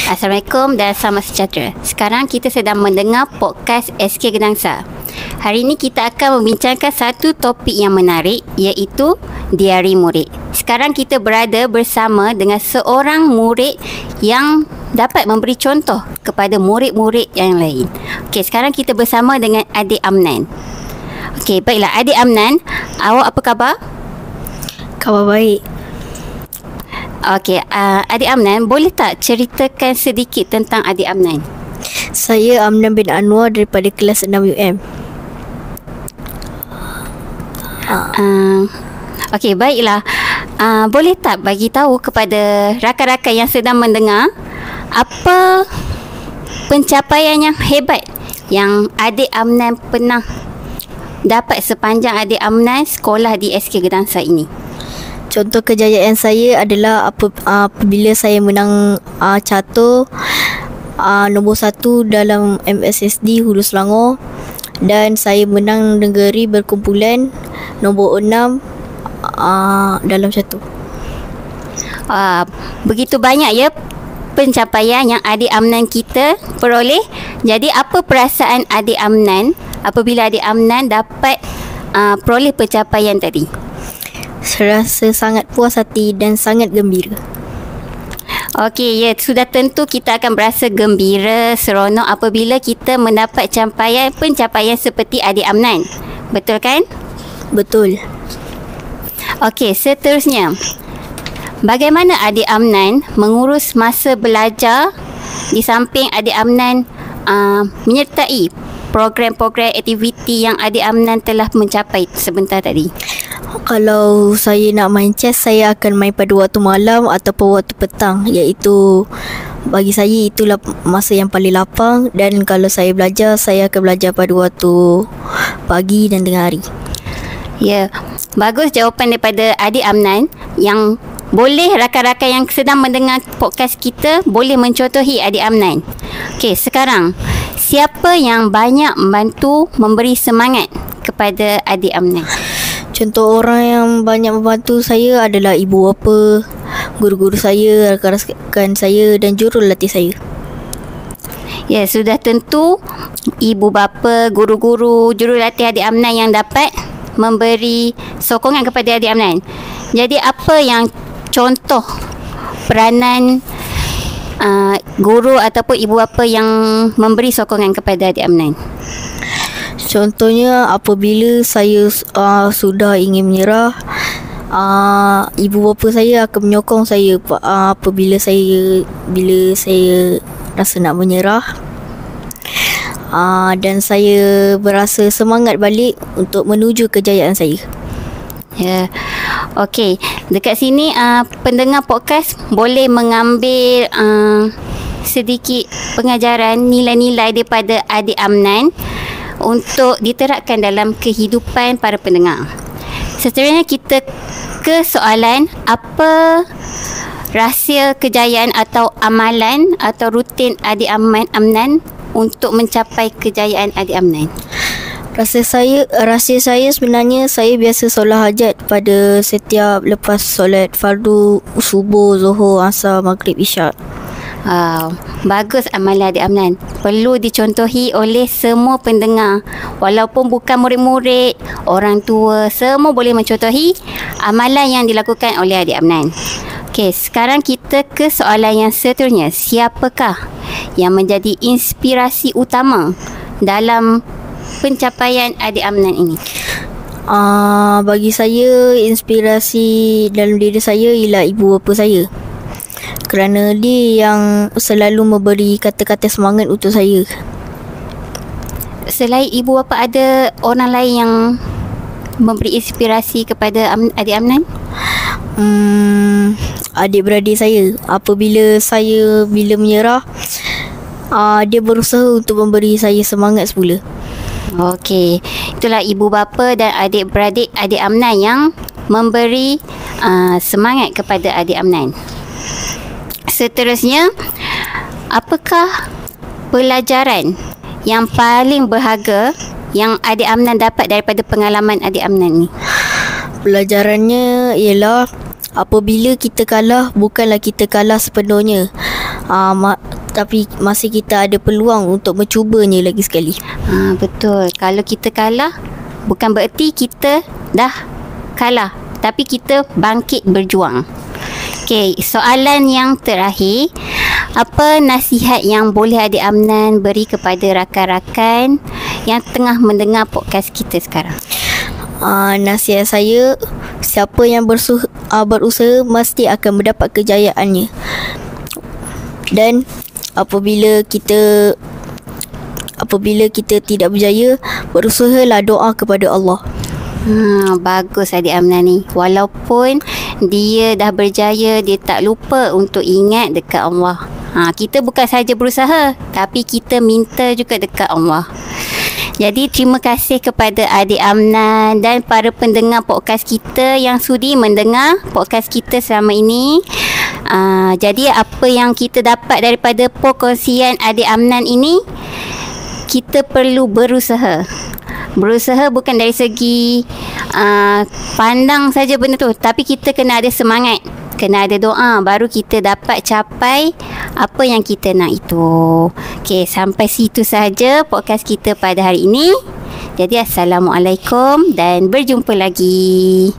Assalamualaikum dan selamat sejahtera. Sekarang kita sedang mendengar podcast SK Gedangsa. Hari ini kita akan membincangkan satu topik yang menarik, iaitu diari murid. Sekarang kita berada bersama dengan seorang murid yang dapat memberi contoh kepada murid-murid yang lain. Okey, sekarang kita bersama dengan adik Amnan. Okey, baiklah adik Amnan, awak apa khabar? Khabar baik. Okey, adik Amnan, boleh tak ceritakan sedikit tentang adik Amnan? Saya Amnan bin Anwar daripada kelas 6 UM. Okey, baiklah. Boleh tak bagi tahu kepada rakan-rakan yang sedang mendengar apa pencapaian yang hebat yang adik Amnan pernah dapat sepanjang adik Amnan sekolah di SK Gedangsa ini? Contoh kejayaan saya adalah apabila saya menang catur nombor 1 dalam MSSD Hulu Selangor, dan saya menang negeri berkumpulan nombor 6 dalam catur. Begitu banyak ya pencapaian yang adik Amnan kita peroleh. Jadi apa perasaan adik Amnan apabila adik Amnan dapat peroleh pencapaian tadi? Saya rasa sangat puas hati dan sangat gembira. Okey, ya, sudah tentu kita akan berasa gembira, seronok apabila kita mendapat pencapaian seperti adik Amnan. Betul kan? Betul. Okey, seterusnya, bagaimana adik Amnan mengurus masa belajar di samping adik Amnan menyertai program-program aktiviti yang adik Amnan telah mencapai sebentar tadi? Kalau saya nak main chess, saya akan main pada waktu malam ataupun waktu petang, iaitu bagi saya itulah masa yang paling lapang. Dan kalau saya belajar, saya akan belajar pada waktu pagi dan tengah hari. Ya, bagus jawapan daripada adik Amnan. Yang boleh rakan-rakan yang sedang mendengar podcast kita boleh mencontohi adik Amnan. Okey, sekarang siapa yang banyak membantu memberi semangat kepada adik Amnan? Contoh orang yang banyak membantu saya adalah ibu bapa, guru-guru saya, rakan-rakan saya dan jurulatih saya. Ya, sudah tentu ibu bapa, guru-guru, jurulatih adik Amnan yang dapat memberi sokongan kepada adik Amnan. Jadi apa yang contoh peranan guru ataupun ibu bapa yang memberi sokongan kepada adik Amnan? Contohnya apabila saya sudah ingin menyerah, ibu bapa saya akan menyokong saya apabila saya rasa nak menyerah, dan saya berasa semangat balik untuk menuju kejayaan saya. Ya. Okey, dekat sini pendengar podcast boleh mengambil sedikit pengajaran nilai-nilai daripada adik Amnan untuk diterapkan dalam kehidupan para pendengar. Seterusnya kita ke soalan, apa rahsia kejayaan atau amalan atau rutin adik Amnan untuk mencapai kejayaan adik Amnan? Rahsia saya sebenarnya saya biasa solat hajat pada setiap lepas solat fardu subuh, zuhur, asar, maghrib, isyak. Bagus amalan adik Amnan. Perlu dicontohi oleh semua pendengar. Walaupun bukan murid-murid, orang tua, semua boleh mencontohi amalan yang dilakukan oleh adik Amnan. Okey, sekarang kita ke soalan yang seterusnya. Siapakah yang menjadi inspirasi utama dalam pencapaian adik Amnan ini? Bagi saya, inspirasi dalam diri saya ialah ibu bapa saya, kerana dia yang selalu memberi kata-kata semangat untuk saya. Selain ibu bapa, ada orang lain yang memberi inspirasi kepada adik Amnan? Adik-beradik saya. Apabila saya menyerah, dia berusaha untuk memberi saya semangat semula. Okey, itulah ibu bapa dan adik-beradik adik Amnan yang memberi semangat kepada adik Amnan. Seterusnya, apakah pelajaran yang paling berharga yang adik Amnan dapat daripada pengalaman adik Amnan ni? Pelajarannya ialah apabila kita kalah, bukanlah kita kalah sepenuhnya. tapi masih kita ada peluang untuk mencubanya lagi sekali. Betul. Kalau kita kalah, bukan bererti kita dah kalah, tapi kita bangkit berjuang. Okey, soalan yang terakhir, apa nasihat yang boleh Adik Amnan beri kepada rakan-rakan yang tengah mendengar podcast kita sekarang? Nasihat saya, siapa yang berusaha mesti akan mendapat kejayaannya. Dan apabila kita tidak berjaya, berusahalah doa kepada Allah. Bagus Adik Amnan ni. Walaupun dia dah berjaya, dia tak lupa untuk ingat dekat Allah. Kita bukan saja berusaha, tapi kita minta juga dekat Allah. Jadi terima kasih kepada Adik Amnan dan para pendengar podcast kita yang sudi mendengar podcast kita selama ini. Jadi apa yang kita dapat daripada perkongsian Adik Amnan ini, kita perlu berusaha. Berusaha bukan dari segi pandang saja benda tu, tapi kita kena ada semangat, kena ada doa, baru kita dapat capai apa yang kita nak itu. Okey, sampai situ saja podcast kita pada hari ini. Jadi Assalamualaikum dan berjumpa lagi.